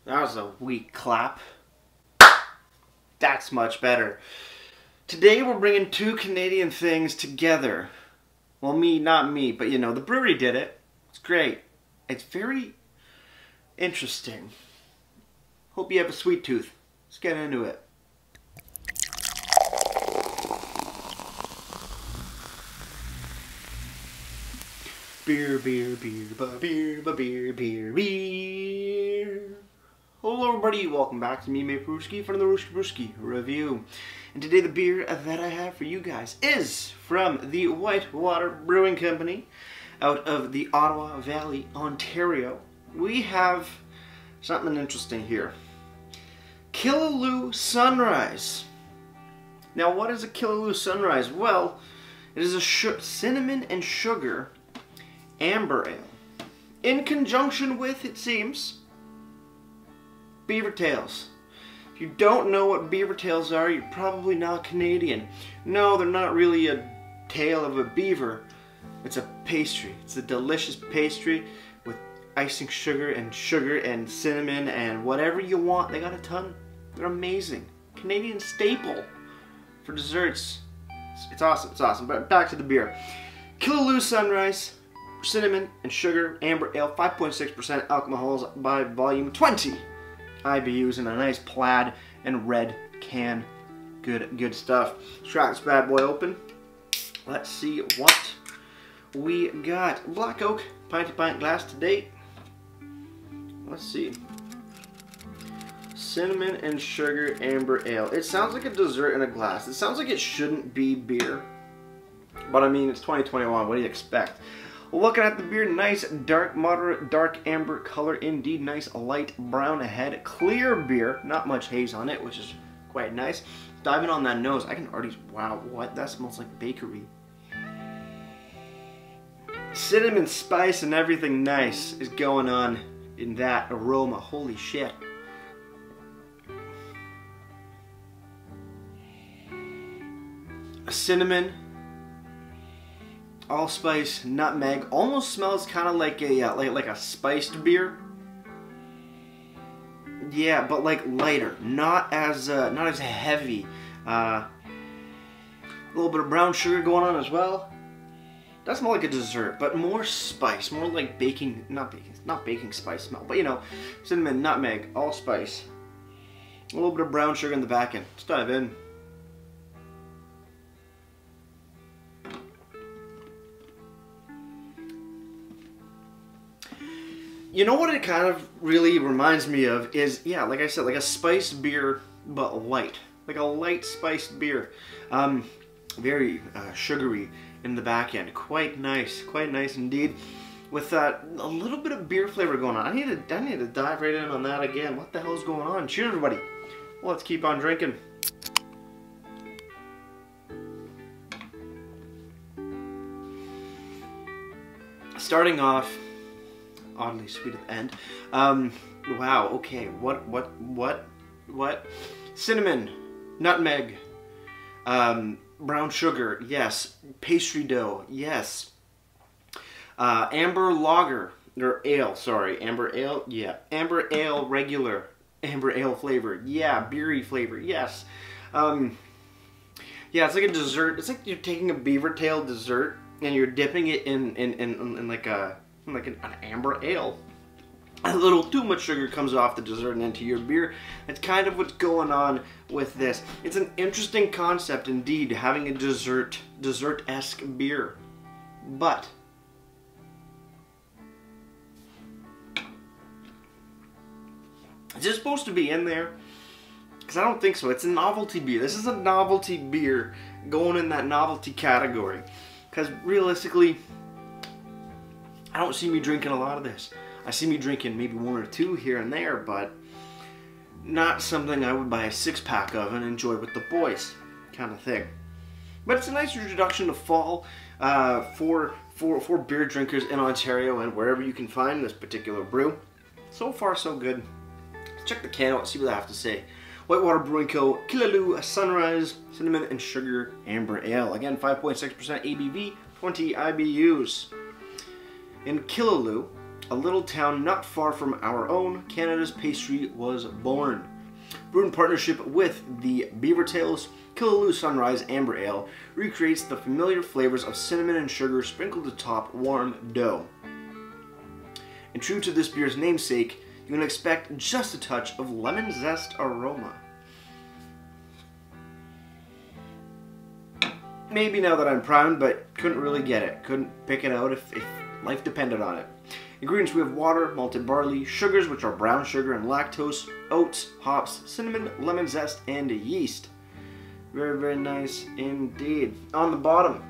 That was a weak clap. That's much better. Today we're bringing two Canadian things together. Well, not me, but you know, the brewery did it. It's great. It's very interesting. Hope you have a sweet tooth. Let's get into it. Beer, beer, beer, beer, beer, beer, beer. Hello everybody, welcome back to me, Brewski, from the Brewski Review. And today the beer that I have for you guys is from the Whitewater Brewing Company out of the Ottawa Valley, Ontario. We have something interesting here. Killaloe Sunrise. Now what is a Killaloe Sunrise? Well, it is a cinnamon and sugar amber ale, in conjunction with, it seems, beaver tails. If you don't know what beaver tails are, you're probably not Canadian. No, they're not really a tail of a beaver. It's a pastry. It's a delicious pastry with icing sugar and cinnamon and whatever you want. They got a ton. They're amazing. Canadian staple for desserts. It's awesome. It's awesome. But back to the beer. Killaloe Sunrise. Cinnamon and sugar amber ale, 5.6% alcohols by volume, 20 IBUs in a nice plaid and red can. Good stuff. Let's crack this bad boy open. Let's see what we got. Black oak, pint-to-pint glass to date. Let's see. Cinnamon and sugar amber ale. It sounds like a dessert in a glass. It sounds like it shouldn't be beer, but I mean, it's 2021. What do you expect? Looking at the beer, nice dark, moderate dark amber color indeed. Nice light brown head, clear beer, not much haze on it, which is quite nice. Diving on that nose, I can already, wow, what? That smells like bakery. Cinnamon spice and everything nice is going on in that aroma. Holy shit. Cinnamon, allspice, nutmeg, almost smells kind of like a spiced beer. Yeah, but like lighter, not as heavy. A little bit of brown sugar going on as well. Does smell like a dessert, but more spice, more like baking, not baking spice smell, but you know, cinnamon, nutmeg, allspice. A little bit of brown sugar in the back end. Let's dive in. You know what it kind of really reminds me of is, yeah, like I said, like a spiced beer, but light. Like a light spiced beer. Very sugary in the back end. Quite nice indeed. With a little bit of beer flavor going on. I need to dive right in on that again. What the hell is going on? Cheers, everybody. Well, let's keep on drinking. Starting off, oddly sweet at the end. Wow, okay, what? Cinnamon, nutmeg, brown sugar, yes. Pastry dough, yes. Amber lager, or ale, sorry. Amber ale, yeah. Amber ale regular, amber ale flavor, yeah. Beery flavor, yes. Yeah, it's like a dessert. It's like you're taking a beaver tail dessert and you're dipping it in like an amber ale. A little too much sugar comes off the dessert and into your beer. That's kind of what's going on with this. It's an interesting concept indeed, having a dessert-esque beer. But is this supposed to be in there? Because I don't think so. It's a novelty beer. This is a novelty beer going in that novelty category. Because realistically, I don't see me drinking a lot of this. I see me drinking maybe one or two here and there, but not something I would buy a six-pack of and enjoy with the boys, kind of thing. But it's a nice introduction to fall for beer drinkers in Ontario and wherever you can find this particular brew. So far, so good. Let's check the can out and see what I have to say. Whitewater Brewing Co. Killaloe Sunrise Cinnamon and Sugar Amber Ale. Again, 5.6% ABV, 20 IBUs. In Killaloe, a little town not far from our own, Canada's pastry was born. Brewed in partnership with the Beavertails, Killaloe Sunrise Amber Ale recreates the familiar flavors of cinnamon and sugar sprinkled atop warm dough. And true to this beer's namesake, you can expect just a touch of lemon zest aroma. Maybe now that I'm primed, but couldn't really get it. Couldn't pick it out if life depended on it. Ingredients: we have water, malted barley, sugars, which are brown sugar and lactose, oats, hops, cinnamon, lemon zest, and yeast. Very, very nice indeed. On the bottom,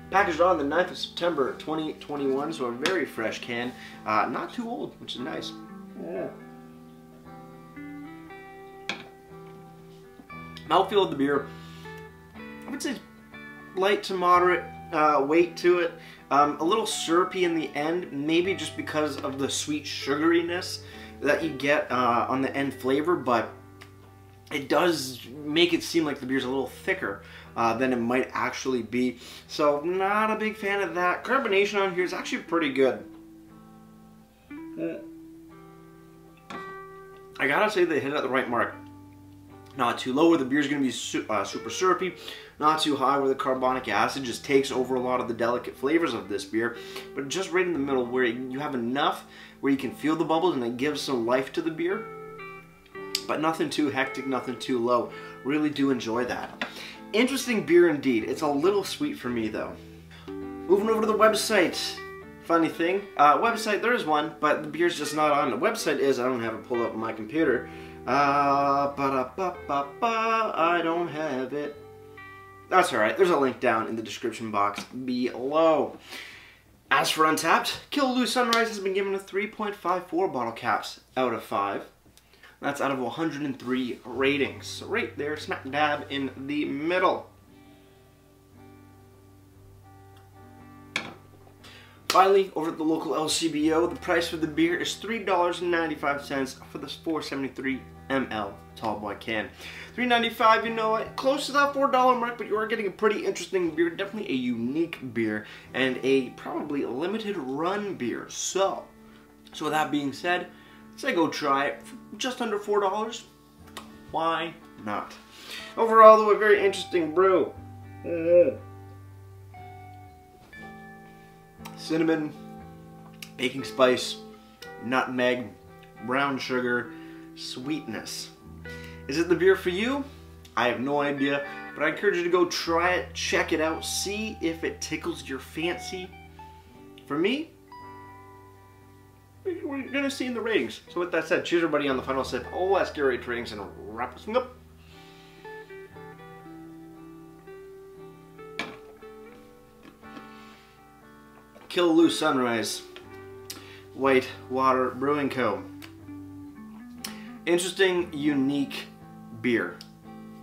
packaged on the 9th of September 2021, so a very fresh can. Not too old, which is nice. Yeah. Mouthfeel of the beer, I would say light to moderate weight to it. A little syrupy in the end, maybe just because of the sweet sugariness that you get on the end flavor, but it does make it seem like the beer's a little thicker than it might actually be. So not a big fan of that. Carbonation on here is actually pretty good. I gotta say they hit it at the right mark. Not too low where the beer's going to be super syrupy, not too high where the carbonic acid just takes over a lot of the delicate flavors of this beer, but just right in the middle where you have enough where you can feel the bubbles and it gives some life to the beer, but nothing too hectic, nothing too low. Really do enjoy that. Interesting beer indeed. It's a little sweet for me though. Moving over to the website. Funny thing, website, there is one, but the beer's just not on. The website is, I don't have it pulled up on my computer. I don't have it. That's alright, there's a link down in the description box below. As for Untapped, Killaloe Sunrise has been given a 3.54 bottle caps out of 5. That's out of 103 ratings. So right there, smack dab in the middle. Finally, over at the local LCBO, the price for the beer is $3.95 for this 473 ml tall boy can. $3.95, you know what, close to that $4 mark, but you are getting a pretty interesting beer, definitely a unique beer, and a probably limited run beer. So with that being said, say go try it for just under $4. Why not? Overall, though, a very interesting brew. Cinnamon, baking spice, nutmeg, brown sugar, sweetness. Is it the beer for you? I have no idea, but I encourage you to go try it, check it out, see if it tickles your fancy. For me, we're going to see in the ratings. So with that said, cheers everybody on the final sip. Oh, let's get ready to ratings and wrap this thing up. Killaloe Sunrise, Whitewater Brewing Co. Interesting, unique beer.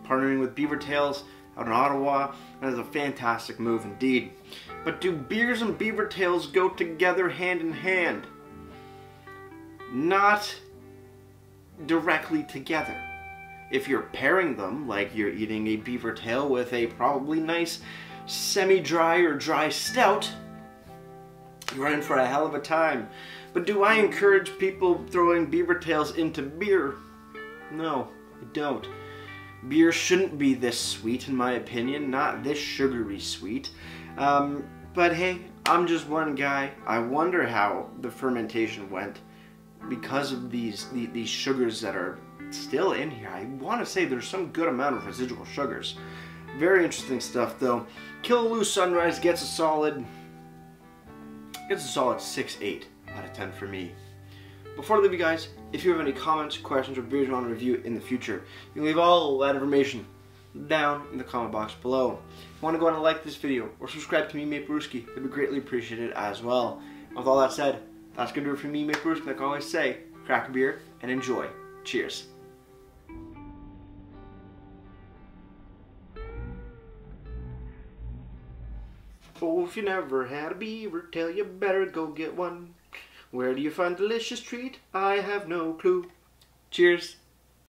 Partnering with Beavertails out in Ottawa, that is a fantastic move indeed. But do beers and Beavertails go together hand in hand? Not directly together. If you're pairing them, like you're eating a Beavertail with a probably nice semi-dry or dry stout, you're in for a hell of a time. But do I encourage people throwing Beavertails into beer? No, I don't. Beer shouldn't be this sweet, in my opinion, not this sugary sweet. But hey, I'm just one guy. I wonder how the fermentation went because of these sugars that are still in here. I want to say there's some good amount of residual sugars. Very interesting stuff though. Killaloe Sunrise gets a solid 6.8 out of 10 for me. Before I leave you guys, if you have any comments, questions, or beers you want to review in the future, you can leave all that information down in the comment box below. If you want to go on and like this video or subscribe to me, Brewski, it'd be greatly appreciated as well. With all that said, that's going to do it for me, Brewski. Like I always say, crack a beer and enjoy. Cheers. Oh, if you never had a Beavertail, you better go get one. Where do you find delicious treat? I have no clue. Cheers.